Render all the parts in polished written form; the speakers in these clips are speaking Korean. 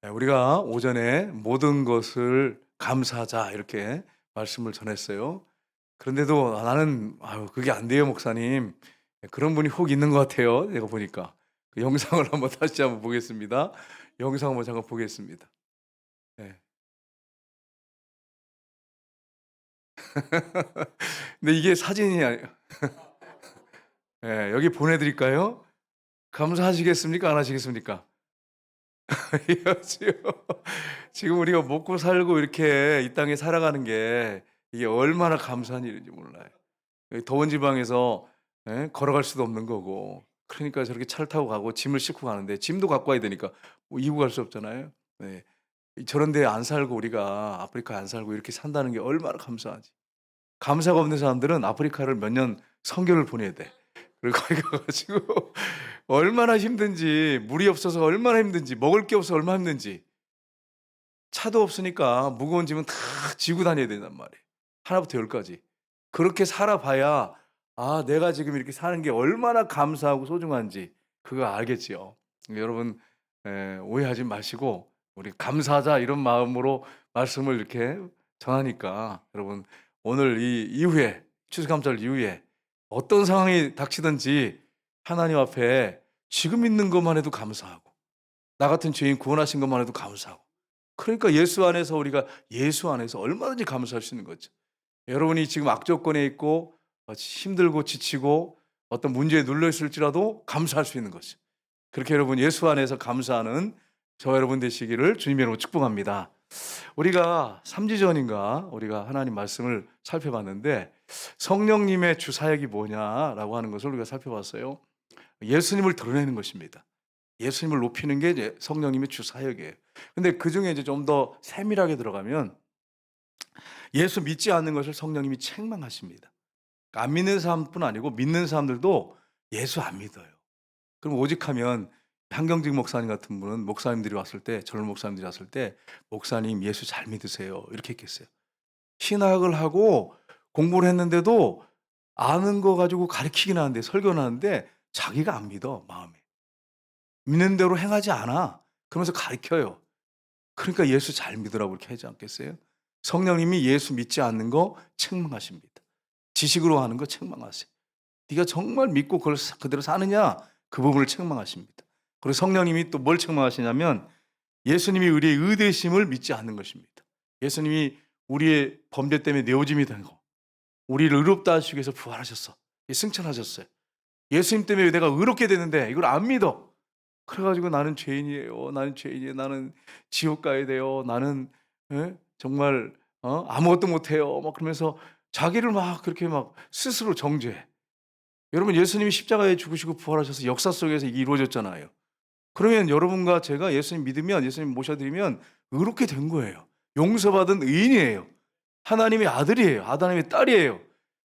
네, 우리가 오전에 모든 것을 감사하자 이렇게 말씀을 전했어요. 그런데도 나는 그게 안 돼요, 목사님. 네, 그런 분이 혹 있는 것 같아요. 내가 보니까 그 영상을 한번 다시 한번 보겠습니다. 영상 한번 잠깐 보겠습니다. 네. 근데 이게 사진이 예, 여기 보내드릴까요? 감사하시겠습니까? 안 하시겠습니까? 지금 지금 우리가 먹고 살고 이렇게 이 땅에 살아가는 게 이게 얼마나 감사한 일인지 몰라요. 여기 더운 지방에서 예 걸어갈 수도 없는 거고 그러니까 저렇게 차를 타고 가고 짐을 싣고 가는데 짐도 갖고 와야 되니까 뭐 이고 갈 수 없잖아요. 네. 저런 데 안 살고 우리가 아프리카에 안 살고 이렇게 산다는 게 얼마나 감사하지. 감사가 없는 사람들은 아프리카를 몇 년 선교를 보내야 돼. 그리고 거기 가 가지고 얼마나 힘든지, 물이 없어서 얼마나 힘든지, 먹을 게 없어서 얼마나 힘든지, 차도 없으니까 무거운 짐은 다 지고 다녀야 된단 말이에요. 하나부터 열까지. 그렇게 살아봐야 내가 지금 이렇게 사는 게 얼마나 감사하고 소중한지 그거 알겠지요. 여러분, 오해하지 마시고 우리 감사하자 이런 마음으로 말씀을 이렇게 전하니까 여러분 오늘 이 이후에 추수감사절 이후에 어떤 상황이 닥치든지 하나님 앞에 지금 있는 것만 해도 감사하고 나 같은 죄인 구원하신 것만 해도 감사하고 그러니까 예수 안에서 우리가 예수 안에서 얼마든지 감사할 수 있는 거죠. 여러분이 지금 악조건에 있고 힘들고 지치고 어떤 문제에 눌려 있을지라도 감사할 수 있는 거죠. 그렇게 여러분 예수 안에서 감사하는 저와 여러분 되시기를 주님의 이름으로 축복합니다. 우리가 3주 전인가 우리가 하나님 말씀을 살펴봤는데 성령님의 주 사역이 뭐냐라고 하는 것을 우리가 살펴봤어요. 예수님을 드러내는 것입니다. 예수님을 높이는 게 이제 성령님의 주 사역이에요. 근데 그중에 이제 좀 더 세밀하게 들어가면 예수 믿지 않는 것을 성령님이 책망하십니다. 그러니까 안 믿는 사람뿐 아니고 믿는 사람들도 예수 안 믿어요. 그럼 오직하면 한경직 목사님 같은 분은 목사님들이 왔을 때 젊은 목사님들이 왔을 때 "목사님 예수 잘 믿으세요." 이렇게 했겠어요. 신학을 하고 공부를 했는데도 아는 거 가지고 가르치긴 하는데 설교는 하는데 자기가 안 믿어 마음에. 믿는 대로 행하지 않아. 그러면서 가르쳐요. 그러니까 예수 잘 믿으라고 이렇게 하지 않겠어요? 성령님이 예수 믿지 않는 거 책망하십니다. 지식으로 하는 거 책망하세요. 네가 정말 믿고 그걸 그대로 사느냐? 그 부분을 책망하십니다. 그리고 성령님이 또 뭘 책망하시냐면 예수님이 우리의 의되심을 믿지 않는 것입니다. 예수님이 우리의 범죄 때문에 내어짐이 된 거. 우리를 의롭다 하시기 위해서 부활하셨어. 승천하셨어요. 예수님 때문에 내가 의롭게 되는데 이걸 안 믿어. 그래 가지고 "나는 죄인이에요. 나는 죄인이에요. 나는 지옥 가야 돼요. 나는 정말 아무것도 못 해요." 막 그러면서 자기를 막 그렇게 막 스스로 정죄해. 여러분 예수님이 십자가에 죽으시고 부활하셔서 역사 속에서 이게 이루어졌잖아요. 그러면 여러분과 제가 예수님 믿으면 예수님 모셔 드리면 의롭게 된 거예요. 용서받은 의인이에요. 하나님의 아들이에요. 하나님의 딸이에요.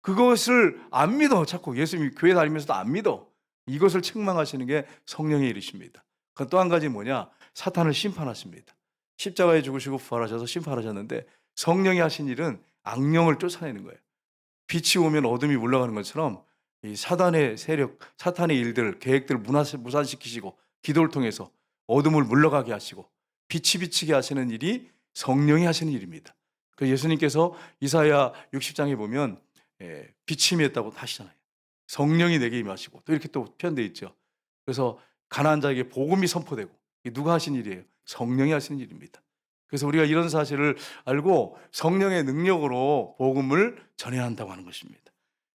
그것을 안 믿어 자꾸 예수님이 교회 다니면서도 안 믿어. 이것을 책망하시는 게 성령의 일이십니다. 그 또 한 가지 뭐냐? 사탄을 심판하십니다. 십자가에 죽으시고 부활하셔서 심판하셨는데 성령이 하신 일은 악령을 쫓아내는 거예요. 빛이 오면 어둠이 물러가는 것처럼 이 사단의 세력, 사탄의 일들, 계획들을 무산시키시고 기도를 통해서 어둠을 물러가게 하시고 빛이 비치게 하시는 일이 성령이 하시는 일입니다. 그 예수님께서 이사야 60장에 보면 빛이 임했다고 하시잖아요. 성령이 내게 임하시고 또 이렇게 또 표현되어 있죠. 그래서 가난한 자에게 복음이 선포되고 이게 누가 하신 일이에요? 성령이 하시는 일입니다. 그래서 우리가 이런 사실을 알고 성령의 능력으로 복음을 전해야 한다고 하는 것입니다.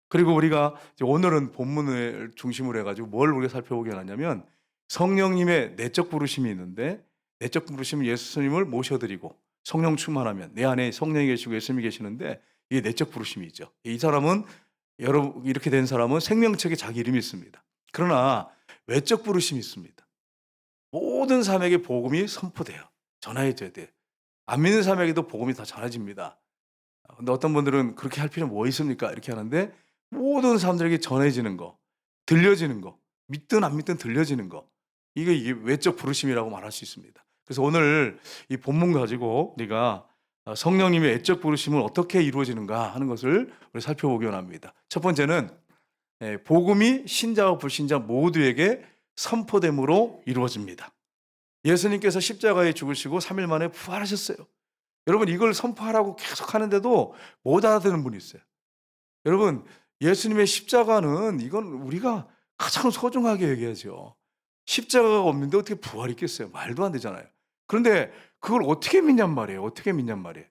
그리고 우리가 이제 오늘은 본문을 중심으로 해 가지고 뭘 우리가 살펴보게 하냐면 성령님의 내적 부르심이 있는데 내적 부르심은 예수님을 모셔 드리고 성령 충만하면 내 안에 성령이 계시고 예수님이 계시는데 이게 내적 부르심이죠. 이 사람은 여러분 이렇게 된 사람은 생명책에 자기 이름이 있습니다. 그러나 외적 부르심이 있습니다. 모든 사람에게 복음이 선포돼요. 전해져야 돼요. 안 믿는 사람에게도 복음이 다 전해집니다. 근데 어떤 분들은 "그렇게 할 필요는 뭐 있습니까?" 이렇게 하는데 모든 사람들에게 전해지는 거, 들려지는 거, 믿든 안 믿든 들려지는 거. 이게 외적 부르심이라고 말할 수 있습니다. 그래서 오늘 이 본문 가지고 우리가 성령님의 외적 부르심은 어떻게 이루어지는가 하는 것을 우리 살펴보기 원합니다. 첫 번째는 복음이 신자와 불신자 모두에게 선포됨으로 이루어집니다. 예수님께서 십자가에 죽으시고 3일 만에 부활하셨어요. 여러분 이걸 선포하라고 계속 하는데도 못 알아듣는 분이 있어요. 여러분 예수님의 십자가는 이건 우리가 가장 소중하게 얘기하죠. 십자가가 없는데 어떻게 부활이 있겠어요? 말도 안 되잖아요. 그런데 그걸 어떻게 믿냔 말이에요. 어떻게 믿냔 말이에요.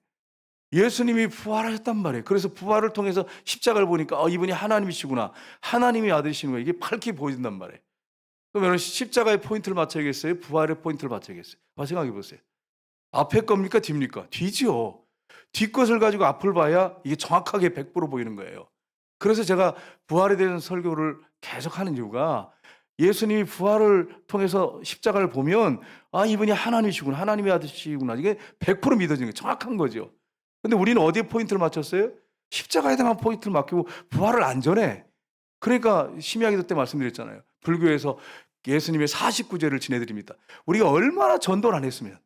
예수님이 부활하셨단 말이에요. 그래서 부활을 통해서 십자가를 보니까 이분이 하나님이시구나. 하나님의 아들이시는 거예요. 이게 밝게 보여진단 말이에요. 그럼 여러분 십자가의 포인트를 맞춰야겠어요? 부활의 포인트를 맞춰야겠어요? 생각해 보세요. 앞에 겁니까? 뒤입니까? 뒤죠. 뒷것을 가지고 앞을 봐야 이게 정확하게 100% 보이는 거예요. 그래서 제가 부활에 대한 설교를 계속 하는 이유가 예수님이 부활을 통해서 십자가를 보면 이분이 하나님이시구나. 하나님의 아들이시구나. 이게 100% 믿어지는 거예요. 정확한 거죠. 근데 우리는 어디에 포인트를 맞췄어요? 십자가에다만 포인트를 맡기고 부활을 안 전해. 그러니까 심야기도 때 말씀드렸잖아요. 불교에서 예수님의 49제를 지내드립니다. 우리가 얼마나 전도를 안 했으면,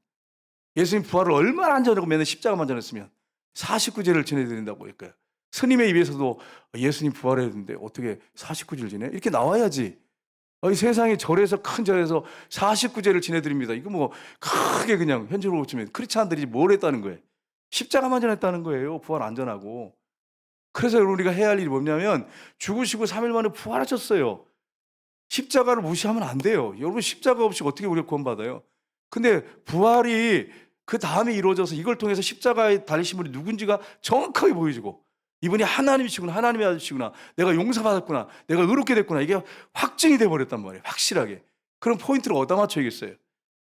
예수님 부활을 얼마나 안 전하고 맨날 십자가만 전했으면 49제를 지내드린다고 할까요? 스님의 입에서도 예수님 부활했는데 어떻게 49제를 지내? 이렇게 나와야지. 이 세상에 절에서 큰 절에서 49제를 지내드립니다. 이거 뭐 크게 그냥 현실로 치면 크리스찬들이 뭘 했다는 거예요? 십자가만 전했다는 거예요. 부활 안 전하고. 그래서 우리가 해야 할 일이 뭐냐면 죽으시고 3일 만에 부활하셨어요. 십자가를 무시하면 안 돼요. 여러분 십자가 없이 어떻게 우리가 구원받아요? 근데 부활이 그 다음에 이루어져서 이걸 통해서 십자가에 달리신 분이 누군지가 정확하게 보여지고 이분이 하나님이시구나, 하나님의 아들이시구나, 내가 용서받았구나, 내가 의롭게 됐구나, 이게 확증이 돼버렸단 말이에요. 확실하게. 그럼 포인트를 어디다 맞춰야겠어요?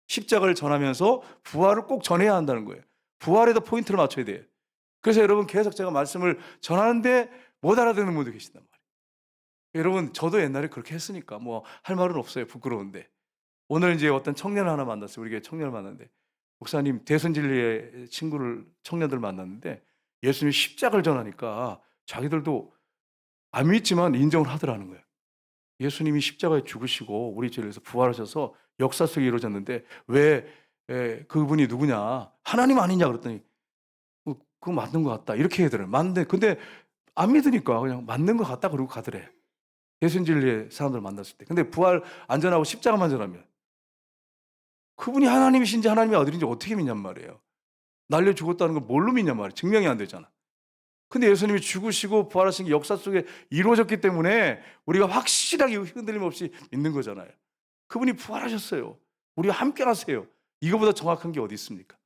십자가를 전하면서 부활을 꼭 전해야 한다는 거예요. 부활에다 포인트를 맞춰야 돼요. 그래서 여러분 계속 제가 말씀을 전하는데 못 알아듣는 분도 계신단 말이에요. 여러분 저도 옛날에 그렇게 했으니까 뭐 할 말은 없어요. 부끄러운데. 오늘 이제 어떤 청년 하나 만났어요. 우리 교회 청년을 만났는데 목사님 대선진리의 친구를 청년들 만났는데 예수님이 십자가를 전하니까 자기들도 안 믿지만 인정을 하더라는 거예요. 예수님이 십자가에 죽으시고 우리 죄를 위해서 부활하셔서 역사 속에 이루어졌는데 왜 그분이 누구냐? 하나님 아니냐 그랬더니 그거 맞는 것 같다. 이렇게 하더래요. 맞는데 근데 안 믿으니까 그냥 맞는 것 같다 그러고 가더래. 예수진리의 사람들 만났을 때. 근데 부활 안전하고 십자가만 전하면 그분이 하나님이신지 하나님의 아들인지 어떻게 믿냔 말이에요. 날려 죽었다는 걸 뭘로 믿냔 말이에요. 증명이 안 되잖아. 근데 예수님이 죽으시고 부활하신 게 역사 속에 이루어졌기 때문에 우리가 확실하게 흔들림 없이 믿는 거잖아요. 그분이 부활하셨어요. 우리와 함께 하세요. 이거보다 정확한 게 어디 있습니까?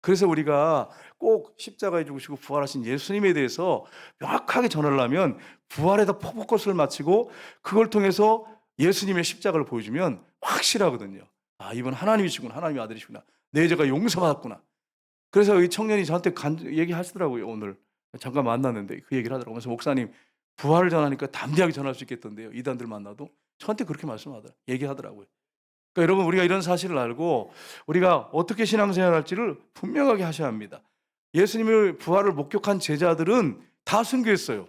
그래서 우리가 꼭 십자가에 죽으시고 부활하신 예수님에 대해서 명확하게 전하려면 부활에다 포커스를 맞추고 그걸 통해서 예수님의 십자가를 보여주면 확실하거든요. 이분 하나님이시구나. 하나님의 아들이시구나. 내 죄가 용서받았구나. 그래서 이 청년이 저한테 얘기하시더라고요. 오늘 잠깐 만났는데 그 얘기를 하더라고요. 그래서 목사님 부활을 전하니까 담대하게 전할 수 있겠던데요. 이단들 만나도 저한테 그렇게 얘기하더라고요. 그러니까 여러분 우리가 이런 사실을 알고 우리가 어떻게 신앙생활할지를 분명하게 하셔야 합니다. 예수님의 부활을 목격한 제자들은 다 순교했어요.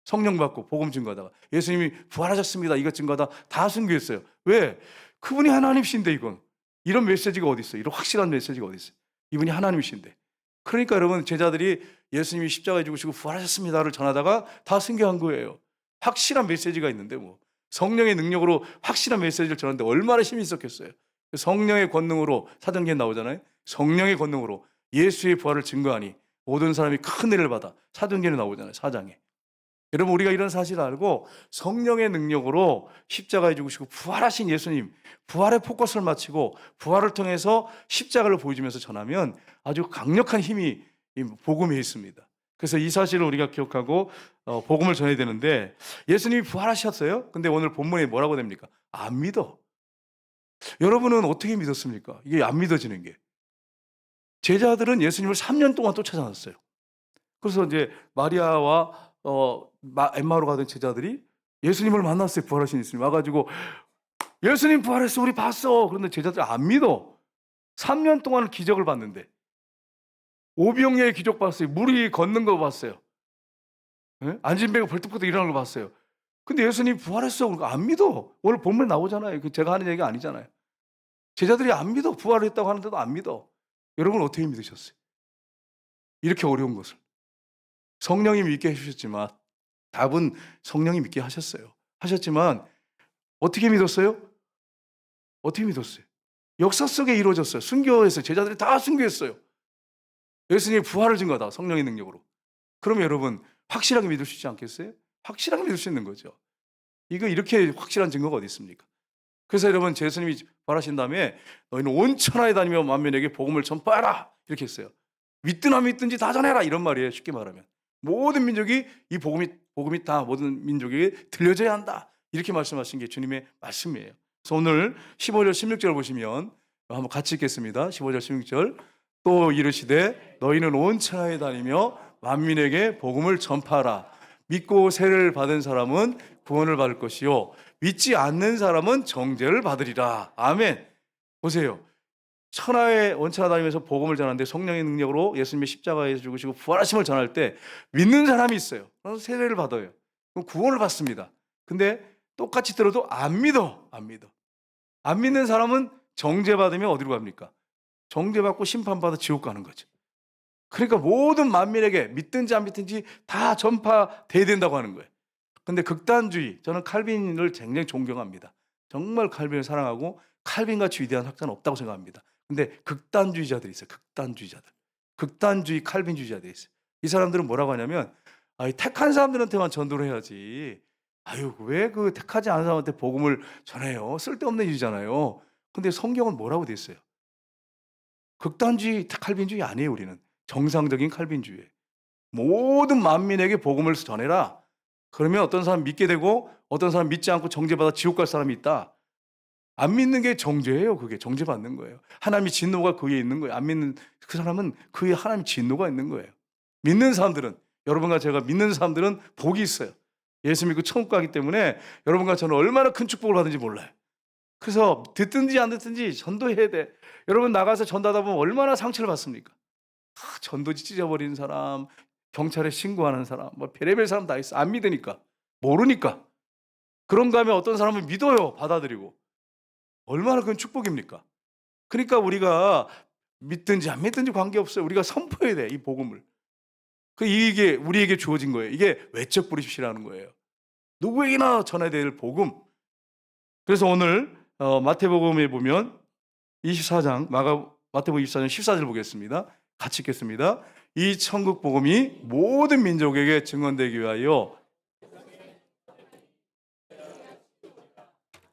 성령 받고 복음 증거하다가 예수님이 부활하셨습니다. 이것 증거하다 다 순교했어요. 왜? 그분이 하나님이신데 이건 이런 메시지가 어디 있어요? 이런 확실한 메시지가 어디 있어요? 이분이 하나님이신데. 그러니까 여러분 제자들이 예수님이 십자가에 죽으시고 부활하셨습니다를 전하다가 다 순교한 거예요. 확실한 메시지가 있는데 뭐 성령의 능력으로 확실한 메시지를 전하는데 얼마나 힘이 있었겠어요. 성령의 권능으로 사도행전에 나오잖아요. 성령의 권능으로 예수의 부활을 증거하니 모든 사람이 큰 은혜를 받아. 사도행전에 나오잖아요. 4장에. 여러분 우리가 이런 사실을 알고 성령의 능력으로 십자가에 죽으시고 부활하신 예수님, 부활의 포커스를 맞추고 부활을 통해서 십자가를 보여주면서 전하면 아주 강력한 힘이 이 복음에 있습니다. 그래서 이 사실을 우리가 기억하고 복음을 전해야 되는데 예수님이 부활하셨어요. 근데 오늘 본문에 뭐라고 됩니까? 안 믿어. 여러분은 어떻게 믿었습니까? 이게 안 믿어지는 게. 제자들은 예수님을 3년 동안 쫓아다녔어요. 그래서 이제 마리아와 엠마오로 가던 제자들이 예수님을 만났어요. 부활하신 예수님 와가지고 예수님 부활했어 우리 봤어. 그런데 제자들이 안 믿어. 3년 동안 기적을 봤는데 오병이의 기적 봤어요. 물이 걷는 거 봤어요. 앉은 배가 벌떡벌떡 일어나는 거 봤어요. 근데 예수님 부활했어. 그러니까 안 믿어. 오늘 본문 나오잖아요. 제가 하는 얘기가 아니잖아요. 제자들이 안 믿어. 부활했다고 하는데도 안 믿어. 여러분 어떻게 믿으셨어요? 이렇게 어려운 것을. 성령이 믿게 해주셨지만 답은 성령이 믿게 하셨어요. 하셨지만 어떻게 믿었어요? 어떻게 믿었어요? 역사 속에 이루어졌어요. 순교했어요. 제자들이 다 순교했어요. 예수님이 부활을 증거다. 성령의 능력으로. 그러면 여러분 확실하게 믿을 수 있지 않겠어요? 확실하게 믿을 수 있는 거죠. 이거 이렇게 확실한 증거가 어디 있습니까? 그래서 여러분 예수님이 부활하신 다음에 너희는 온 천하에 다니며 만민에게 복음을 전파하라 이렇게 했어요. 믿든 안 믿든지 다 전해라 이런 말이에요. 쉽게 말하면 모든 민족이 이 복음이 다 모든 민족에게 들려져야 한다 이렇게 말씀하신 게 주님의 말씀이에요. 그래서 오늘 15절 16절 보시면 한번 같이 읽겠습니다. 15절 16절 또 이르시되 너희는 온 천하에 다니며 만민에게 복음을 전파하라. 믿고 세례를 받은 사람은 구원을 받을 것이요 믿지 않는 사람은 정죄를 받으리라. 아멘. 보세요. 천하에 원천하 다니면서 복음을 전하는데 성령의 능력으로 예수님의 십자가에서 죽으시고 부활하심을 전할 때 믿는 사람이 있어요. 그래서 세례를 받아요. 그럼 구원을 받습니다. 근데 똑같이 들어도 안 믿어. 안 믿는 사람은 정죄받으면 어디로 갑니까? 정죄받고 심판받아 지옥 가는 거죠. 그러니까 모든 만민에게 믿든지 안 믿든지 다 전파돼야 된다고 하는 거예요. 근데 극단주의, 저는 칼빈을 굉장히 존경합니다. 정말 칼빈을 사랑하고 칼빈같이 위대한 학자는 없다고 생각합니다. 근데 극단주의자들이 있어요. 극단주의 칼빈주의자들이 있어요. 이 사람들은 뭐라고 하냐면 택한 사람들한테만 전도를 해야지. 왜 그 택하지 않은 사람한테 복음을 전해요? 쓸데없는 일이잖아요. 근데 성경은 뭐라고 돼 있어요? 극단주의 칼빈주의 아니에요. 우리는 정상적인 칼빈주의. 모든 만민에게 복음을 전해라. 그러면 어떤 사람 믿게 되고 어떤 사람 믿지 않고 정죄받아 지옥 갈 사람이 있다. 안 믿는 게 정죄예요. 그게 정죄받는 거예요. 하나님의 진노가 그 위에 있는 거예요. 안 믿는 그 사람은 그 위에 하나님의 진노가 있는 거예요. 믿는 사람들은, 여러분과 제가 믿는 사람들은 복이 있어요. 예수 믿고 천국 가기 때문에 여러분과 저는 얼마나 큰 축복을 받는지 몰라요. 그래서 듣든지 안 듣든지 전도해야 돼. 여러분 나가서 전도하다 보면 얼마나 상처를 받습니까? 전도지 찢어버리는 사람, 경찰에 신고하는 사람, 뭐 별의별 사람 다 있어. 안 믿으니까, 모르니까. 그런가 하면 어떤 사람은 믿어요. 받아들이고. 얼마나 큰 축복입니까? 그러니까 우리가 믿든지 안 믿든지 관계없어요. 우리가 선포해야 돼, 이 복음을. 이게 우리에게 주어진 거예요. 이게 외적 브리십이라는 거예요. 누구에게나 전해야 될 복음. 그래서 오늘 마태복음에 보면 24장, 마태복음 24장 14절 보겠습니다. 같이 읽겠습니다. 이 천국 복음이 모든 민족에게 증언되기 위하여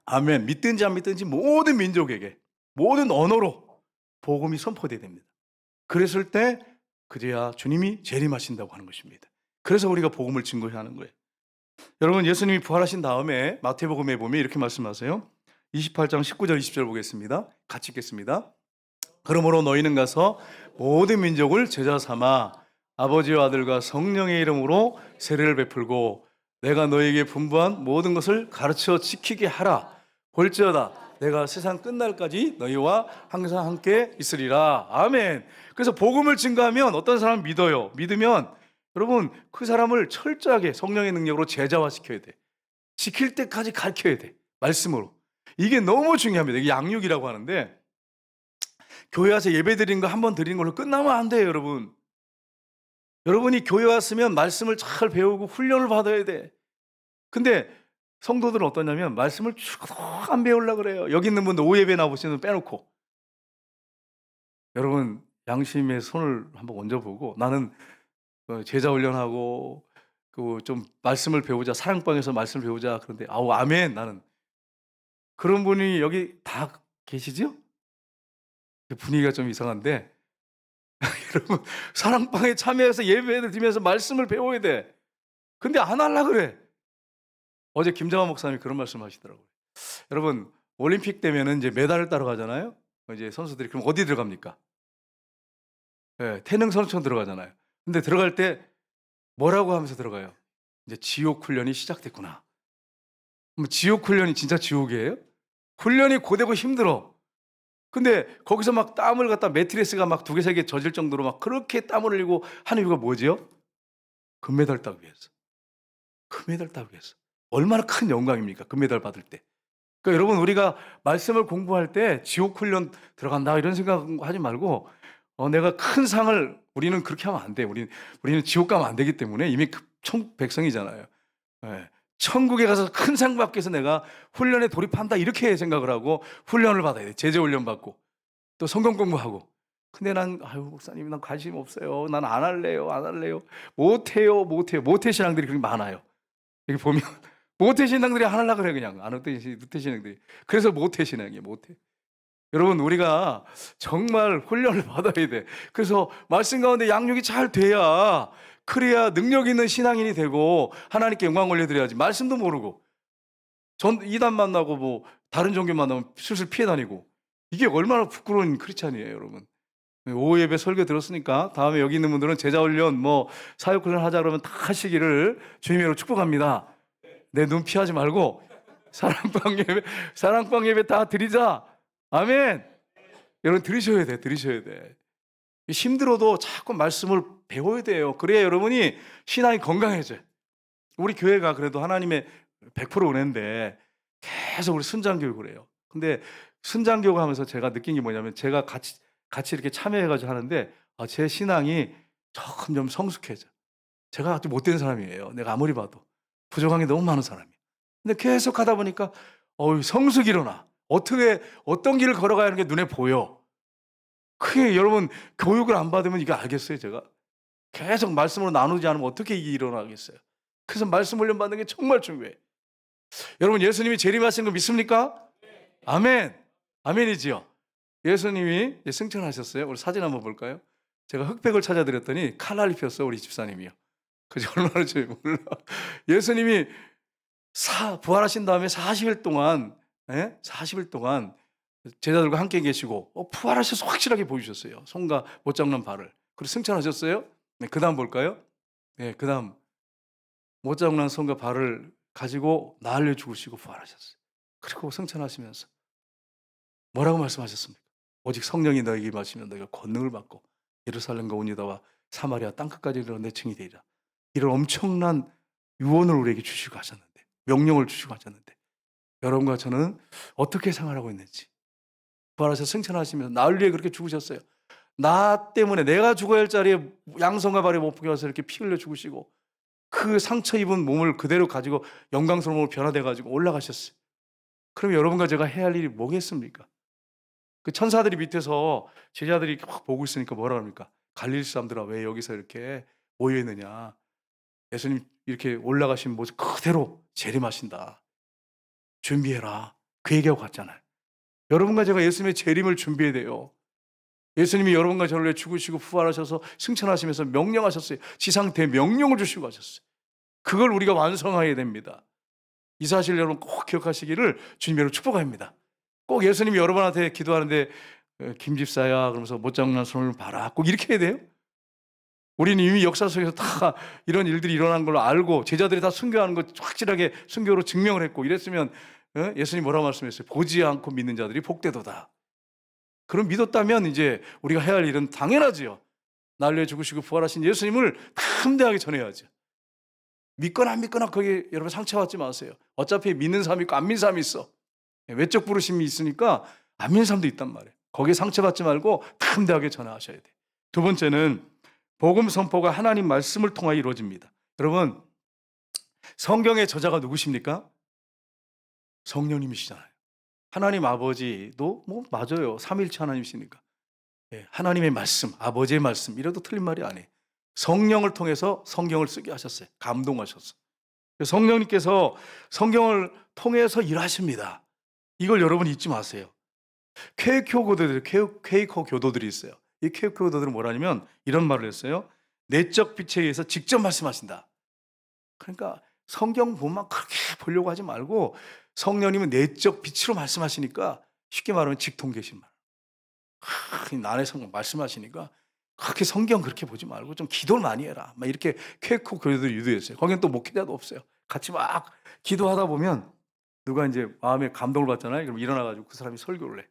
아멘. 믿든지 안 믿든지 모든 민족에게 모든 언어로 복음이 선포되어야 됩니다. 그랬을 때 그제야 주님이 재림하신다고 하는 것입니다. 그래서 우리가 복음을 증거해야 하는 거예요. 여러분 예수님이 부활하신 다음에 마태복음에 보면 이렇게 말씀하세요. 28장 19절 20절 보겠습니다. 같이 읽겠습니다. 그러므로 너희는 가서 모든 민족을 제자 삼아 아버지와 아들과 성령의 이름으로 세례를 베풀고 내가 너희에게 분부한 모든 것을 가르쳐 지키게 하라. 볼지어다 내가 세상 끝날까지 너희와 항상 함께 있으리라. 아멘. 그래서 복음을 증거하면 어떤 사람은 믿어요. 믿으면 여러분 그 사람을 철저하게 성령의 능력으로 제자화시켜야 돼. 지킬 때까지 가르쳐야 돼. 말씀으로. 이게 너무 중요합니다. 이게 양육이라고 하는데 교회 와서 예배 드리는 거 한 번 드리는 걸로 끝나면 안 돼요, 여러분. 여러분이 교회 왔으면 말씀을 잘 배우고 훈련을 받아야 돼. 근데 성도들은 어떠냐면 말씀을 쭉 안 배우려고 그래요. 여기 있는 분들 오예배 나오시면 빼놓고. 여러분 양심의 손을 한번 얹어보고 나는 제자 훈련하고 좀 말씀을 배우자, 사랑방에서 말씀을 배우자. 그런데 아멘. 나는 그런 분이 여기 다 계시죠? 분위기가 좀 이상한데 여러분 사랑방에 참여해서 예배를 드리면서 말씀을 배워야 돼. 근데 안 하려고 그래. 어제 김정환 목사님이 그런 말씀 하시더라고요. 여러분 올림픽 되면은 이제 메달을 따러 가잖아요. 이제 선수들이 그럼 어디 들어갑니까? 네, 태능 선수촌 들어가잖아요. 근데 들어갈 때 뭐라고 하면서 들어가요? 이제 지옥 훈련이 시작됐구나. 그럼 지옥 훈련이 진짜 지옥이에요? 훈련이 고되고 힘들어. 근데 거기서 막 땀을 갖다 매트리스가 막 2개, 3개 젖을 정도로 막 그렇게 땀을 흘리고 하는 이유가 뭐지요? 금메달 따기 위해서. 금메달 따기 위해서. 얼마나 큰 영광입니까? 금메달 받을 때. 그러니까 여러분 우리가 말씀을 공부할 때 지옥 훈련 들어간다 이런 생각하지 말고 내가 큰 상을 우리는 그렇게 하면 안 돼. 우리는 지옥 가면 안 되기 때문에 이미 천국 백성이잖아요. 네. 천국에 가서 큰 상 받기 위해서 내가 훈련에 돌입한다 이렇게 생각을 하고 훈련을 받아야 돼. 제자 훈련 받고 또 성경 공부하고. 근데 난 아유 목사님 난 관심 없어요. 난 안 할래요. 안 할래요. 못해요. 못해요. 모태 신앙들이 그렇게 많아요. 여기 보면 모태 신앙들이 하려고 그래 그냥 안 모태 신앙들이. 그래서 모태 신앙이에요. 모태. 여러분 우리가 정말 훈련을 받아야 돼. 그래서 말씀 가운데 양육이 잘 돼야 그래야 능력 있는 신앙인이 되고 하나님께 영광 올려드려야지. 말씀도 모르고 전 이단 만나고 뭐 다른 종교 만나면 슬슬 피해 다니고 이게 얼마나 부끄러운 크리스찬이에요, 여러분. 오후 예배 설교 들었으니까 다음에 여기 있는 분들은 제자 훈련 뭐 사역 훈련 하자 그러면 다 하시기를 주님으로 축복합니다. 내 눈 피하지 말고 사랑방 예배 다 드리자. 아멘. 여러분 들으셔야 돼. 들으셔야 돼. 힘들어도 자꾸 말씀을 배워야 돼요. 그래야 여러분이 신앙이 건강해져요. 우리 교회가 그래도 하나님의 100% 은혜인데 계속 우리 순장 교육을 해요. 근데 순장 교육을 하면서 제가 느낀 게 뭐냐면 제가 같이 이렇게 참여해가지고 하는데 제 신앙이 점점 성숙해져. 제가 아주 못된 사람이에요. 내가 아무리 봐도 부족한 게 너무 많은 사람이에요. 근데 계속 하다 보니까 성숙이 일어나. 어떤 길을 걸어가야 하는 게 눈에 보여. 그게 여러분 교육을 안 받으면 이거 알겠어요, 제가? 계속 말씀으로 나누지 않으면 어떻게 이게 일어나겠어요? 그래서 말씀 훈련 받는 게 정말 중요해. 여러분 예수님이 재림하신 거 믿습니까? 아멘. 아멘이지요. 예수님이 승천하셨어요. 우리 사진 한번 볼까요? 제가 흑백을 찾아드렸더니 칼날 입혔어 우리 집사님이요. 그죠? 얼마나 지 몰라. 예수님이 부활하신 다음에 40일 동안 40일 동안 제자들과 함께 계시고 부활하셔서 확실하게 보여주셨어요. 손과 못 잡는 발을. 그리고 승천하셨어요. 네, 그 다음 볼까요? 네, 그 다음 못 잡는 손과 발을 가지고 날려 죽으시고 부활하셨어요. 그리고 승천하시면서 뭐라고 말씀하셨습니까? 오직 성령이 너에게 임하시면 너희가 권능을 받고 예루살렘과 온 유다와 사마리아 땅끝까지 이르러 내 증이 되리라. 이런 엄청난 유언을 우리에게 주시고 하셨는데, 명령을 주시고 하셨는데 여러분과 저는 어떻게 생활하고 있는지, 부활하셔서 승천하시면서 나를 위해 그렇게 죽으셨어요. 나 때문에 내가 죽어야 할 자리에 양손과 발에 못 보게 와서 이렇게 피 흘려 죽으시고 그 상처 입은 몸을 그대로 가지고 영광스러운 몸으로 변화돼 가지고 올라가셨어요. 그럼 여러분과 제가 해야 할 일이 뭐겠습니까? 그 천사들이 밑에서 제자들이 막 보고 있으니까 뭐라 합니까? 갈릴리 사람들아 왜 여기서 이렇게 모여 있느냐? 예수님 이렇게 올라가신 모습 그대로 재림하신다. 준비해라. 그 얘기하고 갔잖아요. 여러분과 제가 예수님의 재림을 준비해야 돼요. 예수님이 여러분과 저를 위해 죽으시고 부활하셔서 승천하시면서 명령하셨어요. 지상 대명령을 주시고 하셨어요. 그걸 우리가 완성해야 됩니다. 이 사실 여러분 꼭 기억하시기를 주님으로 축복합니다. 꼭 예수님이 여러분한테 기도하는데 김 집사야 그러면서 못 잡는 손을 봐라. 꼭 이렇게 해야 돼요. 우리는 이미 역사 속에서 다 이런 일들이 일어난 걸로 알고 제자들이 다 순교하는 거 확실하게 순교로 증명을 했고 이랬으면 예수님 뭐라고 말씀했어요? 보지 않고 믿는 자들이 복되도다. 그럼 믿었다면 이제 우리가 해야 할 일은 당연하지요. 날 위해 죽으시고 부활하신 예수님을 담대하게 전해야죠. 믿거나 안 믿거나 거기에 여러분 상처받지 마세요. 어차피 믿는 사람이 있고 안 믿는 사람이 있어. 외적 부르심이 있으니까 안 믿는 사람도 있단 말이에요. 거기에 상처받지 말고 담대하게 전하셔야 돼요. 두 번째는 복음 선포가 하나님 말씀을 통하여 이루어집니다. 여러분 성경의 저자가 누구십니까? 성령님이시잖아요. 하나님 아버지도 뭐 맞아요. 삼위일체 하나님이시니까. 하나님의 말씀, 아버지의 말씀 이래도 틀린 말이 아니에요. 성령을 통해서 성경을 쓰게 하셨어요. 감동하셨어. 성령님께서 성경을 통해서 일하십니다. 이걸 여러분 잊지 마세요. 퀘이커 교도들이 있어요. 이 퀘이커 교도들은 뭐라냐면 이런 말을 했어요. 내적 빛에 의해서 직접 말씀하신다. 그러니까 성경 본만 그렇게 보려고 하지 말고 성령님은 내적 빛으로 말씀하시니까 쉽게 말하면 직통계신 말. 나의 성경 말씀하시니까 그렇게 성경 그렇게 보지 말고 좀 기도를 많이 해라. 막 이렇게 퀘이커 교도들이 유도했어요. 거기는 또 목회자도 없어요. 같이 막 기도하다 보면 누가 이제 마음에 감동을 받잖아요. 그럼 일어나가지고 그 사람이 설교를 해.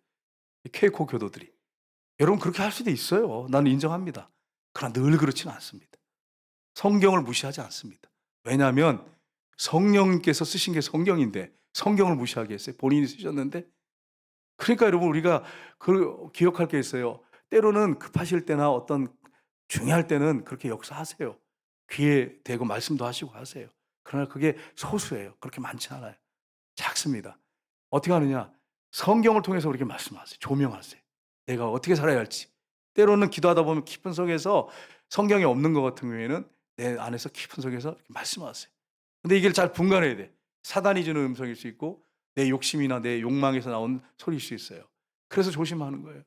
퀘이커 교도들이. 여러분 그렇게 할 수도 있어요. 나는 인정합니다. 그러나 늘 그렇지는 않습니다. 성경을 무시하지 않습니다. 왜냐하면 성령님께서 쓰신 게 성경인데 성경을 무시하겠어요? 본인이 쓰셨는데. 그러니까 여러분 우리가 기억할 게 있어요. 때로는 급하실 때나 어떤 중요할 때는 그렇게 역사하세요. 귀에 대고 말씀도 하시고 하세요. 그러나 그게 소수예요. 그렇게 많지 않아요. 작습니다. 어떻게 하느냐? 성경을 통해서 우리에게 말씀하세요. 조명하세요. 내가 어떻게 살아야 할지. 때로는 기도하다 보면 깊은 속에서 성경이 없는 것 같은 경우에는 내 안에서 깊은 속에서 이렇게 말씀하세요. 근데 이걸 잘 분간해야 돼. 사단이 주는 음성일 수 있고 내 욕심이나 내 욕망에서 나온 소리일 수 있어요. 그래서 조심하는 거예요.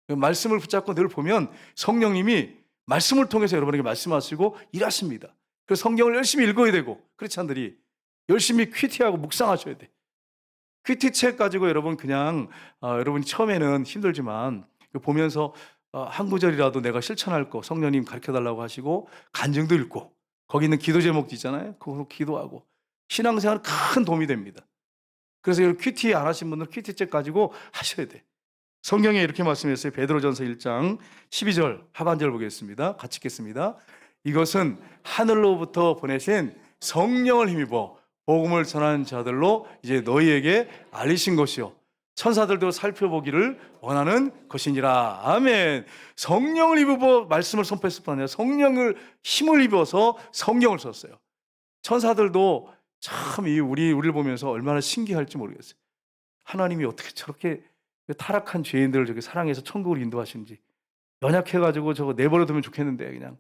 말씀을 붙잡고 늘 보면 성령님이 말씀을 통해서 여러분에게 말씀하시고 일하십니다. 그래서 성경을 열심히 읽어야 되고 크리스찬들이 열심히 큐티하고 묵상하셔야 돼. 큐티 책 가지고 여러분 그냥 여러분이 처음에는 힘들지만 보면서 한 구절이라도 내가 실천할 거 성령님 가르쳐달라고 하시고 간증도 읽고 거기 있는 기도 제목도 있잖아요. 그거 기도하고 신앙생활은 큰 도움이 됩니다. 그래서 큐티 안 하신 분들 큐티 책 가지고 하셔야 돼. 성경에 이렇게 말씀했어요. 베드로전서 1장 12절 하반절 보겠습니다. 같이 읽겠습니다. 이것은 하늘로부터 보내신 성령을 힘입어 복음을 전하는 자들로 이제 너희에게 알리신 것이요 천사들도 살펴보기를 원하는 것이니라. 아멘. 성령을 입어 말씀을 선포했을 뿐 아니라 성령을 힘을 입어서 성경을 썼어요. 천사들도 참 우리를 보면서 얼마나 신기할지 모르겠어요. 하나님이 어떻게 저렇게 타락한 죄인들을 저렇게 사랑해서 천국으로 인도하시는지. 연약해가지고 저거 내버려두면 좋겠는데 그냥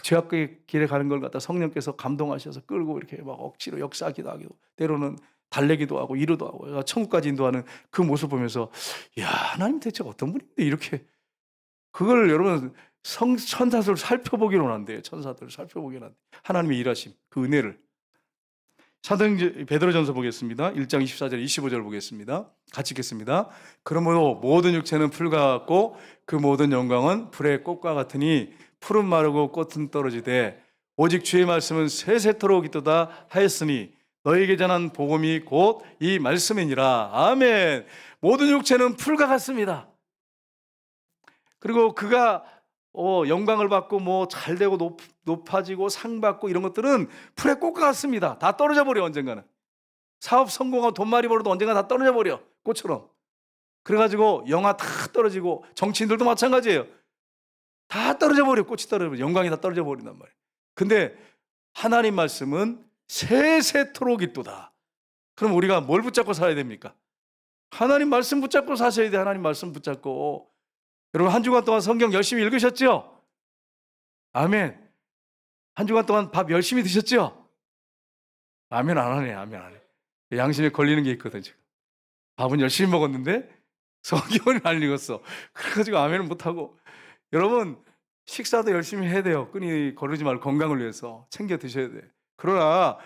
죄악의 길에 가는 걸 갖다 성령께서 감동하셔서 끌고 이렇게 막 억지로 역사하기도 하고 때로는 달래기도 하고 이루도 하고 천국까지 인도하는 그 모습 보면서 야 하나님 대체 어떤 분인데 이렇게 그걸 여러분 천사들을 살펴보기로 한대요. 천사들을 살펴보기로 한대. 하나님의 일하심 그 은혜를 사도행 베드로전서 보겠습니다. 1장 24절 25절 보겠습니다. 같이 읽겠습니다. 그러므로 모든 육체는 풀과 같고 그 모든 영광은 풀의 꽃과 같으니 풀은 마르고 꽃은 떨어지되 오직 주의 말씀은 세세토록 있도다 하였으니 너희에게 전한 복음이 곧 이 말씀이니라. 아멘. 모든 육체는 풀과 같습니다. 그리고 그가 영광을 받고 뭐 잘되고 높아지고 상 받고 이런 것들은 풀의 꽃과 같습니다. 다 떨어져 버려 언젠가는. 사업 성공하고 돈 많이 벌어도 언젠가 다 떨어져 버려 꽃처럼. 그래가지고 영화 다 떨어지고 정치인들도 마찬가지예요. 다 떨어져 버려. 꽃이 떨어져 버려. 영광이 다 떨어져 버린단 말이에요. 근데 하나님 말씀은 세세토록 있도다. 그럼 우리가 뭘 붙잡고 살아야 됩니까? 하나님 말씀 붙잡고 사셔야 돼. 하나님 말씀 붙잡고. 여러분 한 주간 동안 성경 열심히 읽으셨죠? 아멘. 한 주간 동안 밥 열심히 드셨죠? 아멘 안 하네. 아멘 안 해. 양심에 걸리는 게 있거든 지금. 밥은 열심히 먹었는데 성경을 안 읽었어. 그래가지고 아멘을 못하고. 여러분 식사도 열심히 해야 돼요. 끈이 거르지 말고 건강을 위해서 챙겨 드셔야 돼. 그러나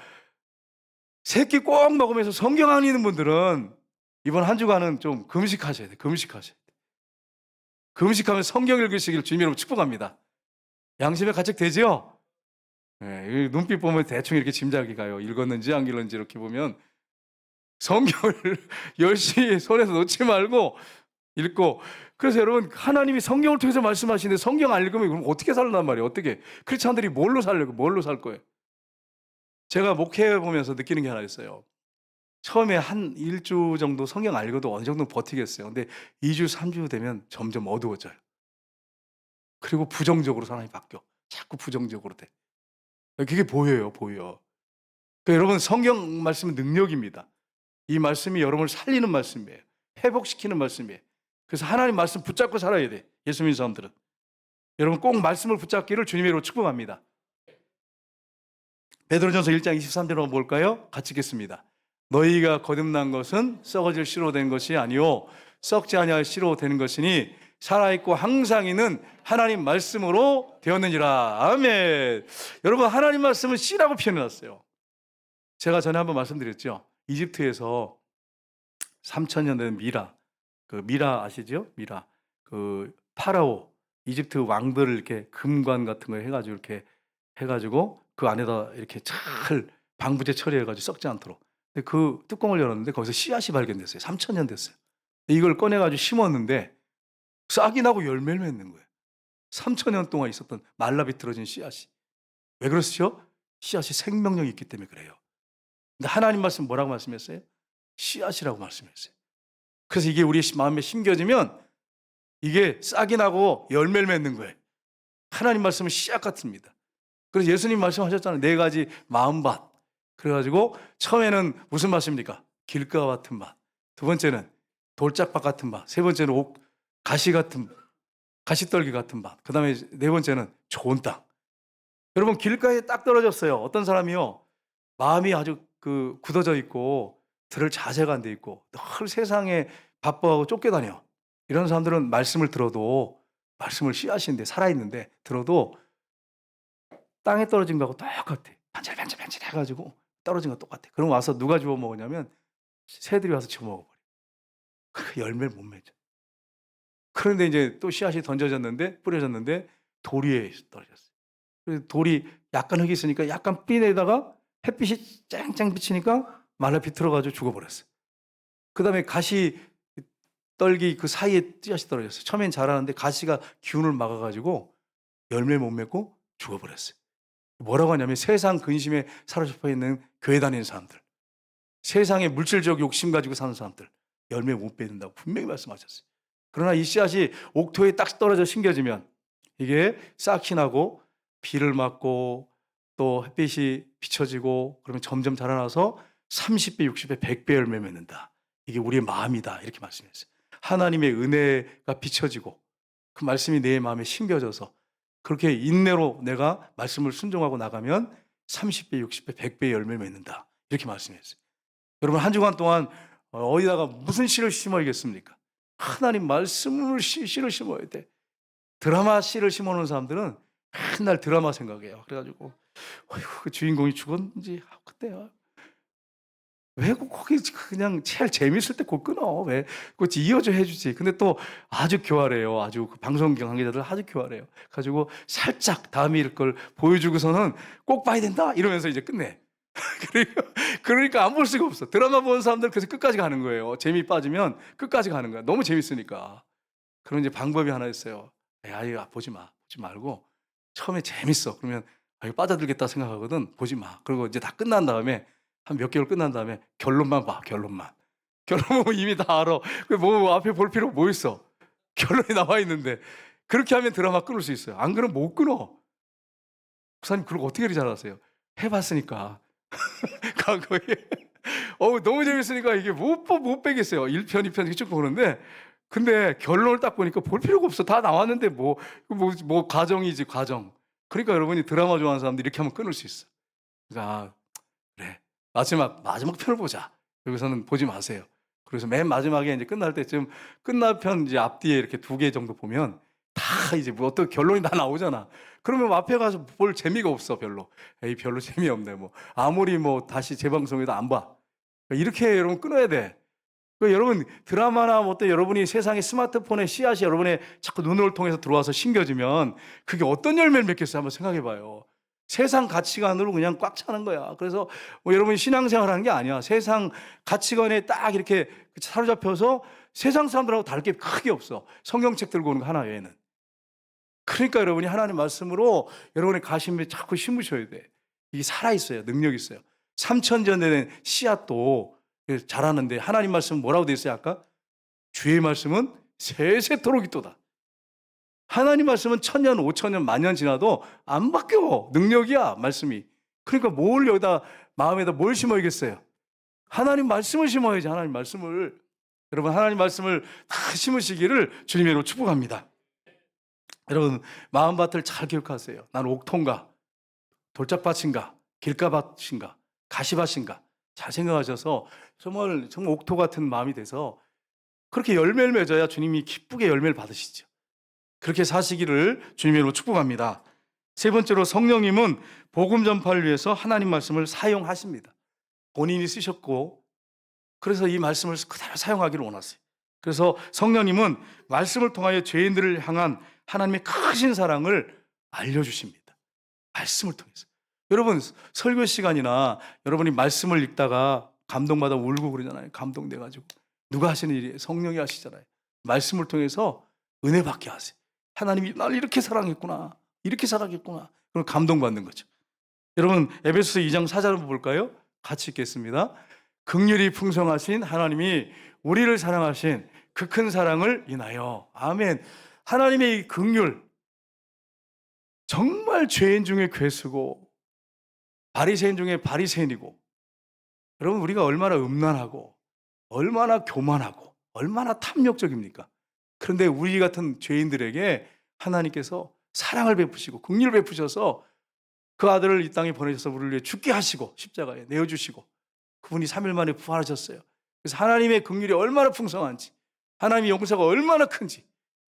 새끼 꼭 먹으면서 성경 안 읽는 분들은 이번 한 주간은 좀 금식하셔야 돼. 금식하셔야 돼. 금식하면 성경 읽으시기를 주님으로 축복합니다. 양심에 가책되죠? 네, 눈빛 보면 대충 이렇게 짐작이 가요. 읽었는지 안 읽었는지 이렇게 보면 성경을 열심히 손에서 놓지 말고 읽고. 그래서 여러분 하나님이 성경을 통해서 말씀하시는데 성경 안 읽으면 그럼 어떻게 살란 말이에요? 어떻게? 크리스찬들이 뭘로 살려고? 뭘로 살 거예요? 제가 목회해 보면서 느끼는 게 하나 있어요. 처음에 한 1주 정도 성경 안 읽어도 어느 정도 버티겠어요. 근데 2주, 3주 되면 점점 어두워져요. 그리고 부정적으로 사람이 바뀌어. 자꾸 부정적으로 돼. 그게 보여요. 그러니까 여러분 성경 말씀은 능력입니다. 이 말씀이 여러분을 살리는 말씀이에요. 회복시키는 말씀이에요. 그래서 하나님 말씀 붙잡고 살아야 돼. 예수 믿는 사람들은. 여러분 꼭 말씀을 붙잡기를 주님의 이름으로 축복합니다. 베드로전서 1장 23절 한번 볼까요? 같이 읽겠습니다. 너희가 거듭난 것은 썩어질 씨로 된 것이 아니요 썩지 아니할 씨로 되는 것이니 살아있고 항상 있는 하나님 말씀으로 되었느니라. 아멘. 여러분 하나님 말씀은 씨라고 표현해놨어요. 제가 전에 한번 말씀드렸죠. 이집트에서 3000년 된 미라 아시죠? 미라 파라오 이집트 왕들을 이렇게 금관 같은 거 해가지고 그 안에다 이렇게 잘 방부제 처리해가지고 썩지 않도록. 근데 그 뚜껑을 열었는데 거기서 씨앗이 발견됐어요. 3000년 됐어요. 이걸 꺼내가지고 심었는데 싹이 나고 열매를 맺는 거예요. 3000년 동안 있었던 말라 비틀어진 씨앗이. 왜 그렇죠? 씨앗이 생명력이 있기 때문에 그래요. 근데 하나님 말씀 뭐라고 말씀했어요? 씨앗이라고 말씀했어요. 그래서 이게 우리 마음에 심겨지면 이게 싹이 나고 열매를 맺는 거예요. 하나님 말씀은 씨앗 같습니다. 그래서 예수님 말씀하셨잖아요. 4가지 마음밭. 그래가지고 처음에는 무슨 맛입니까? 길가 같은 맛. 두 번째는 돌짝밭 같은 맛. 세 번째는 가시떨기 같은 맛. 그 다음에 네 번째는 좋은 땅. 여러분, 길가에 딱 떨어졌어요. 어떤 사람이요, 마음이 아주 굳어져 있고 들을 자세가 안 돼 있고 늘 세상에 바빠하고 쫓겨다녀. 이런 사람들은 말씀을 들어도, 말씀을 씨앗인데 살아있는데 들어도 땅에 떨어진 거하고 똑같아. 반질반질 해가지고 떨어진 거 똑같아. 그럼 와서 누가 주워 먹으냐면 새들이 와서 주워 먹어버려. 그 열매를 못 맺어. 그런데 이제 또 씨앗이 뿌려졌는데 돌 위에 떨어졌어요. 그래서 돌이 약간 흙이 있으니까 약간 삐내다가 햇빛이 쨍쨍 비치니까 말라 비틀어가지고 죽어버렸어요. 그 다음에 가시 떨기 그 사이에 씨앗이 떨어졌어요. 처음엔 자라는데 가시가 기운을 막아가지고 열매 못 맺고 죽어버렸어요. 뭐라고 하냐면 세상 근심에 사로잡혀 있는 교회 다니는 사람들, 세상의 물질적 욕심 가지고 사는 사람들 열매 못 맺는다고 분명히 말씀하셨어요. 그러나 이 씨앗이 옥토에 딱 떨어져 심겨지면 이게 싹이 나고 비를 맞고 또 햇빛이 비춰지고 그러면 점점 자라나서 30배, 60배, 100배 열매 맺는다. 이게 우리의 마음이다. 이렇게 말씀했어요. 하나님의 은혜가 비춰지고 그 말씀이 내 마음에 심겨져서 그렇게 인내로 내가 말씀을 순종하고 나가면 30배, 60배, 100배 열매 맺는다. 이렇게 말씀했어요. 여러분, 한 주간 동안 어디다가 무슨 씨를 심어야겠습니까? 하나님 말씀을 씨를 심어야 돼. 드라마 씨를 심어놓은 사람들은 맨날 드라마 생각해요. 그래가지고 그 주인공이 죽었는지 그때요. 왜 거기 그냥 제일 재밌을 때 곧 끊어? 왜 그 이어져 해주지? 근데 또 아주 교활해요. 아주 방송 관계자들 아주 교활해요. 가지고 살짝 다음 일 걸 보여주고서는 꼭 봐야 된다 이러면서 이제 끝내. 그러니까 안 볼 수가 없어. 드라마 보는 사람들 그래서 끝까지 가는 거예요. 재미 빠지면 끝까지 가는 거야. 너무 재밌으니까. 그런 이제 방법이 하나 있어요. 야, 이거 보지 말고 처음에 재밌어. 그러면 이거 빠져들겠다 생각하거든. 보지 마. 그리고 이제 다 끝난 다음에 한 몇 개월 끝난 다음에 결론만 봐. 결론만 보면 이미 다 알아. 뭐 앞에 볼 필요 뭐 있어? 결론이 나와 있는데. 그렇게 하면 드라마 끊을 수 있어요. 안 그러면 못 끊어. 목사님 그걸 어떻게 그리 잘하세요? 해봤으니까. 과거에 너무 재밌으니까 이게 못 빼겠어요. 1편, 2편 이렇게 쭉 보는데, 근데 결론을 딱 보니까 볼 필요가 없어. 다 나왔는데 뭐 과정이지, 과정. 그러니까 여러분이 드라마 좋아하는 사람들이 이렇게 하면 끊을 수 있어. 그러니까 그래, 마지막 편을 보자. 여기서는 보지 마세요. 그래서 맨 마지막에 이제 끝날 때쯤 끝나편 이제 앞뒤에 이렇게 2개 정도 보면 다 이제 뭐 어떤 결론이 다 나오잖아. 그러면 앞에 가서 볼 재미가 없어. 별로 재미없네. 뭐 아무리 뭐 다시 재방송해도 안 봐. 이렇게 여러분 끊어야 돼. 여러분 드라마나 뭐 어떤 여러분이 세상의 스마트폰의 씨앗이 여러분의 자꾸 눈을 통해서 들어와서 심겨지면 그게 어떤 열매를 맺겠어요? 한번 생각해 봐요. 세상 가치관으로 그냥 꽉 차는 거야. 그래서 뭐 여러분이 신앙생활 하는 게 아니야. 세상 가치관에 딱 이렇게 사로잡혀서 세상 사람들하고 다를 게 크게 없어. 성경책 들고 오는 거 하나 외에는. 그러니까 여러분이 하나님 말씀으로 여러분의 가심에 자꾸 심으셔야 돼. 이게 살아있어요. 능력이 있어요. 3000년 된 씨앗도 자라는데 하나님 말씀은 뭐라고 되어 있어요? 아까? 주의 말씀은 세세토록 있도다. 하나님 말씀은 1000년, 5000년, 만년 지나도 안 바뀌어. 능력이야, 말씀이. 그러니까 뭘 여기다 마음에다 뭘 심어야겠어요? 하나님 말씀을 심어야지. 하나님 말씀을. 여러분, 하나님 말씀을 다 심으시기를 주님의 이름으로 축복합니다. 여러분, 마음밭을 잘 기억하세요. 나는 옥토인가, 돌짝밭인가, 길가밭인가, 가시밭인가 잘 생각하셔서 정말 옥토 같은 마음이 돼서 그렇게 열매를 맺어야 주님이 기쁘게 열매를 받으시죠. 그렇게 사시기를 주님의 이름으로 축복합니다. 세 번째로, 성령님은 복음 전파를 위해서 하나님 말씀을 사용하십니다. 본인이 쓰셨고 그래서 이 말씀을 그대로 사용하기를 원하세요. 그래서 성령님은 말씀을 통하여 죄인들을 향한 하나님의 크신 사랑을 알려주십니다. 말씀을 통해서. 여러분, 설교 시간이나 여러분이 말씀을 읽다가 감동받아 울고 그러잖아요. 감동돼가지고. 누가 하시는 일이에요? 성령이 하시잖아요. 말씀을 통해서 은혜 받게 하세요. 하나님이 나를 이렇게 사랑했구나, 이렇게 사랑했구나. 그럼 감동받는 거죠. 여러분, 에베소서 2장 4절 한번 볼까요? 같이 읽겠습니다. 긍휼이 풍성하신 하나님이 우리를 사랑하신 그 큰 사랑을 인하여. 아멘. 하나님의 이 긍휼, 정말 죄인 중에 괴수고 바리새인 중에 바리새인이고 여러분 우리가 얼마나 음란하고 얼마나 교만하고 얼마나 탐욕적입니까? 그런데 우리 같은 죄인들에게 하나님께서 사랑을 베푸시고 긍휼을 베푸셔서 그 아들을 이 땅에 보내셔서 우리를 위해 죽게 하시고 십자가에 내어 주시고 그분이 3일 만에 부활하셨어요. 그래서 하나님의 긍휼이 얼마나 풍성한지, 하나님의 용서가 얼마나 큰지,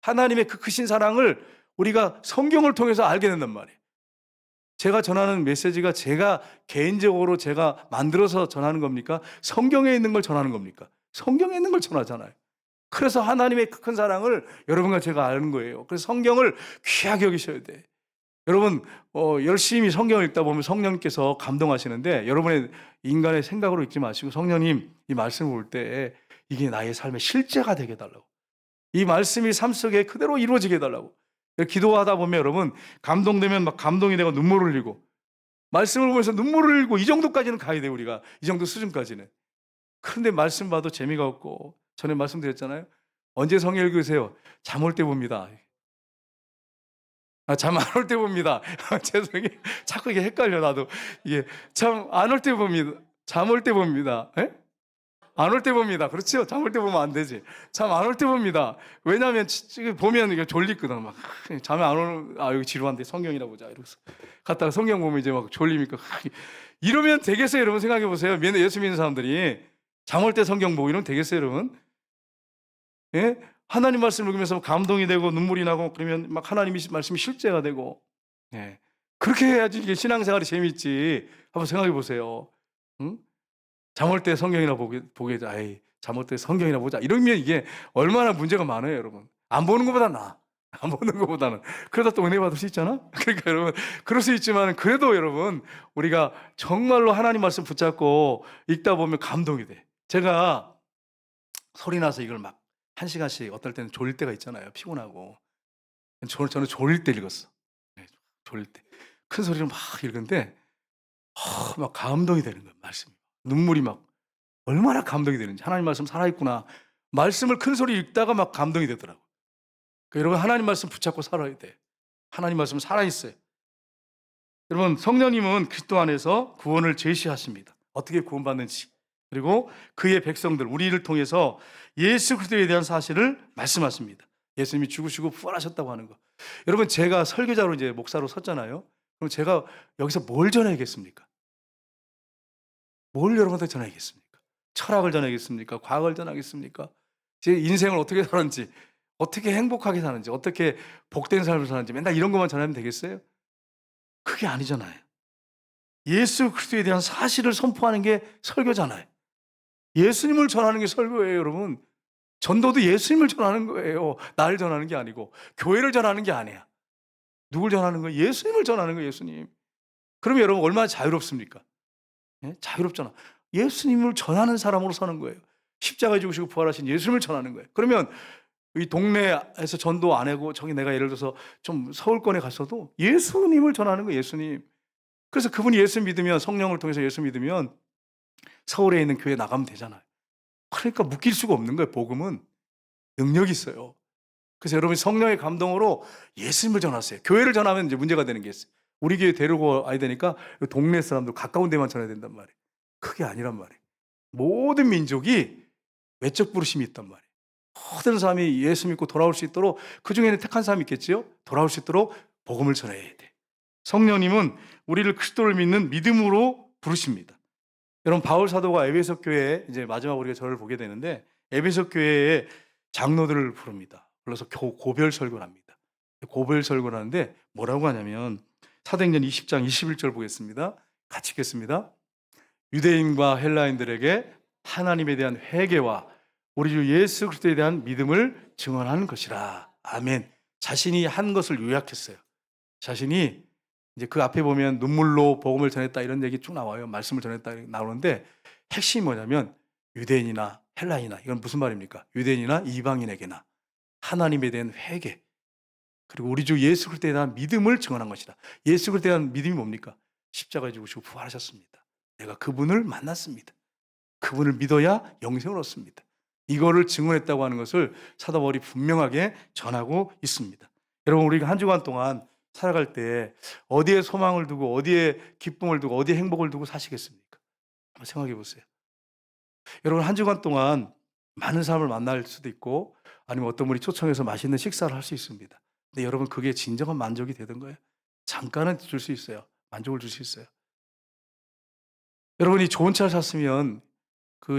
하나님의 그 크신 사랑을 우리가 성경을 통해서 알게 된단 말이에요. 제가 전하는 메시지가 제가 개인적으로 제가 만들어서 전하는 겁니까? 성경에 있는 걸 전하는 겁니까? 성경에 있는 걸 전하잖아요. 그래서 하나님의 그 큰 사랑을 여러분과 제가 아는 거예요. 그래서 성경을 귀하게 여기셔야 돼. 여러분 열심히 성경을 읽다 보면 성령님께서 감동하시는데 여러분의 인간의 생각으로 읽지 마시고 성령님 이 말씀을 볼 때 이게 나의 삶의 실제가 되게 해달라고, 이 말씀이 삶 속에 그대로 이루어지게 해달라고. 기도하다 보면 여러분 감동되면 막 감동이 되고 눈물을 흘리고 말씀을 보면서 눈물을 흘리고 이 정도까지는 가야 돼요. 우리가 이 정도 수준까지는. 그런데 말씀 봐도 재미가 없고, 전에 말씀드렸잖아요. 언제 성경 읽으세요? 잠 올 때 봅니다. 잠 안 올 때 봅니다. 죄송해요. 자꾸 이게 헷갈려 나도. 이게 잠 안 올 때 봅니다. 잠 올 때 봅니다. 예? 안 올 때 봅니다. 그렇죠? 잠 올 때 보면 안 되지. 잠 안 올 때 봅니다. 왜냐하면 보면 이게 졸리거든. 막 잠이 안 오는, 여기 지루한데 성경이나 보자 이러면서 갔다가 성경 보면 이제 막 졸리니까 이러면 되겠어요? 여러분 생각해 보세요. 예수 믿는 사람들이 잠 올 때 성경 보고 이러면 되겠어요, 여러분? 예? 하나님 말씀 읽으면서 감동이 되고 눈물이 나고 그러면 막 하나님 말씀이 실제가 되고, 예. 그렇게 해야지 이게 신앙생활이 재미있지. 한번 생각해 보세요. 응? 잠 올 때 성경이나 보게, 잠 올 때 성경이나 보자. 이러면 이게 얼마나 문제가 많아요, 여러분. 안 보는 것보다 나아. 안 보는 것보다는. 그러다 또 은혜 받을 수 있잖아? 그러니까 여러분, 그럴 수 있지만, 그래도 여러분, 우리가 정말로 하나님 말씀 붙잡고 읽다 보면 감동이 돼. 제가 소리 나서 이걸 막 1시간씩 어떨 때는 졸릴 때가 있잖아요. 피곤하고. 저는 졸릴 때 읽었어. 네, 졸릴 때. 큰 소리로 막 읽는데, 막 감동이 되는 거예요, 말씀이. 눈물이 막 얼마나 감동이 되는지. 하나님 말씀 살아있구나. 말씀을 큰 소리 읽다가 막 감동이 되더라고요. 그러니까 여러분 하나님 말씀 붙잡고 살아야 돼. 하나님 말씀 살아있어요. 여러분 성령님은 그리스도 안에서 구원을 제시하십니다. 어떻게 구원받는지. 그리고 그의 백성들 우리를 통해서 예수 그리스도에 대한 사실을 말씀하십니다. 예수님이 죽으시고 부활하셨다고 하는 거. 여러분 제가 설교자로 이제 목사로 섰잖아요. 그럼 제가 여기서 뭘 전해야겠습니까? 뭘 여러분한테 전해야겠습니까? 철학을 전하겠습니까? 과학을 전하겠습니까? 제 인생을 어떻게 살았는지, 어떻게 행복하게 사는지, 어떻게 복된 삶을 사는지 맨날 이런 것만 전하면 되겠어요? 그게 아니잖아요. 예수 그리스도에 대한 사실을 선포하는 게 설교잖아요. 예수님을 전하는 게 설교예요, 여러분. 전도도 예수님을 전하는 거예요. 나를 전하는 게 아니고 교회를 전하는 게 아니야. 누굴 전하는 거예요? 예수님을 전하는 거예요, 예수님. 그러면 여러분 얼마나 자유롭습니까? 예? 자유롭잖아. 예수님을 전하는 사람으로 사는 거예요. 십자가에 죽으시고 부활하신 예수님을 전하는 거예요. 그러면 이 동네에서 전도 안 하고 저기 내가 예를 들어서 좀 서울권에 갔어도 예수님을 전하는 거예요, 예수님. 그래서 그분이 예수 믿으면 성령을 통해서 예수 믿으면 서울에 있는 교회 나가면 되잖아요. 그러니까 묶일 수가 없는 거예요, 복음은. 능력이 있어요. 그래서 여러분이 성령의 감동으로 예수님을 전하세요. 교회를 전하면 이제 문제가 되는 게 있어요. 우리 교회 데리고 와야 되니까 동네 사람들 가까운 데만 전해야 된단 말이에요. 그게 아니란 말이에요. 모든 민족이 외적 부르심이 있단 말이에요. 모든 사람이 예수 믿고 돌아올 수 있도록, 그 중에는 택한 사람이 있겠지요? 돌아올 수 있도록 복음을 전해야 돼. 성령님은 우리를 그리스도를 믿는 믿음으로 부르십니다. 여러분 바울 사도가 에베소 교회에 이제 마지막 우리가 저를 보게 되는데 에베소 교회의 장로들을 부릅니다. 불러서 고별 설교를 합니다. 고별 설교를 하는데 뭐라고 하냐면 사도행전 20장 21절 보겠습니다. 같이 읽겠습니다. 유대인과 헬라인들에게 하나님에 대한 회개와 우리 주 예수 그리스도에 대한 믿음을 증언하는 것이라. 아멘. 자신이 한 것을 요약했어요. 자신이 이제 그 앞에 보면 눈물로 복음을 전했다 이런 얘기 쭉 나와요. 말씀을 전했다 나오는데 핵심이 뭐냐면 유대인이나 헬라인이나, 이건 무슨 말입니까? 유대인이나 이방인에게나 하나님에 대한 회개, 그리고 우리 주 예수 그리스도에 대한 믿음을 증언한 것이다. 예수 그리스도에 대한 믿음이 뭡니까? 십자가에 죽으시고 부활하셨습니다. 내가 그분을 만났습니다. 그분을 믿어야 영생을 얻습니다. 이거를 증언했다고 하는 것을 사도 바울이 분명하게 전하고 있습니다. 여러분 우리가 한 주간 동안 살아갈 때 어디에 소망을 두고 어디에 기쁨을 두고 어디에 행복을 두고 사시겠습니까? 한번 생각해 보세요. 여러분 한 주간 동안 많은 사람을 만날 수도 있고 아니면 어떤 분이 초청해서 맛있는 식사를 할 수 있습니다. 근데 여러분 그게 진정한 만족이 되는 거예요? 잠깐은 줄 수 있어요. 만족을 줄 수 있어요. 여러분이 좋은 차를 샀으면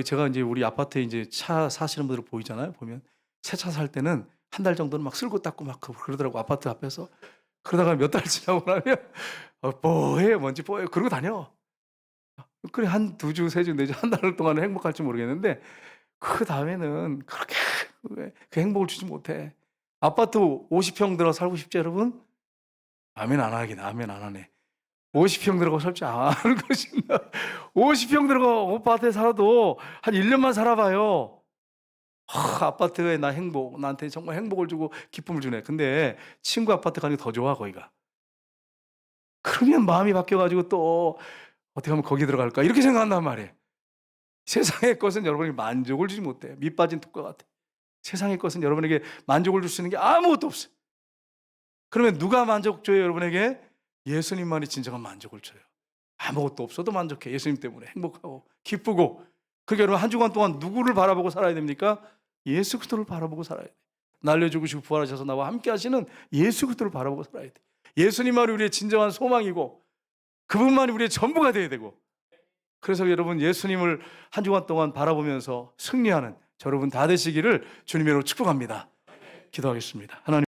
제가 인제 우리 아파트에 인제 차 사시는 분들 보이잖아요. 보면 새 차 살 때는 한 달 정도는 막 쓸고 닦고 막 그러더라고 아파트 앞에서. 그러다가 몇 달 지나고 나면 뽀해요. 먼지 뽀해요. 그러고 다녀. 그래 한 2 주, 3 주, 4 주, 한 달 동안은 행복할지 모르겠는데 그다음에는 그렇게 그 행복을 주지 못해. 아파트 50평 들어 살고 싶죠 여러분? 아멘 안 하긴 아멘 안 하네. 50평 들어가고 살지 않을 것인가. 50평 들어가 아파트에 살아도 한 1 년만 살아 봐요. 아파트에 나 행복 나한테 정말 행복을 주고 기쁨을 주네. 근데 친구 아파트 가는 게 더 좋아 거기가. 그러면 마음이 바뀌어 가지고 또 '어떻게 하면 거기 들어갈까?' 이렇게 생각한단 말이에요. 세상의 것은 여러분에게 만족을 주지 못해요. 밑 빠진 독과 같아요. 세상의 것은 여러분에게 만족을 줄 수 있는 게 아무것도 없어요. 그러면 누가 만족 줘요 여러분에게? 예수님만이 진정한 만족을 줘요. 아무것도 없어도 만족해. 예수님 때문에 행복하고 기쁘고. 그러니까 여러분 한 주간 동안 누구를 바라보고 살아야 됩니까? 예수 그리스도를 바라보고 살아야 돼요. 날려 죽으시고 부활하셔서 나와 함께 하시는 예수 그리스도를 바라보고 살아야 돼요. 예수님만이 우리의 진정한 소망이고 그분만이 우리의 전부가 돼야 되고 그래서 여러분 예수님을 한 주간 동안 바라보면서 승리하는 저 여러분 다 되시기를 주님으로 축복합니다. 기도하겠습니다. 하나님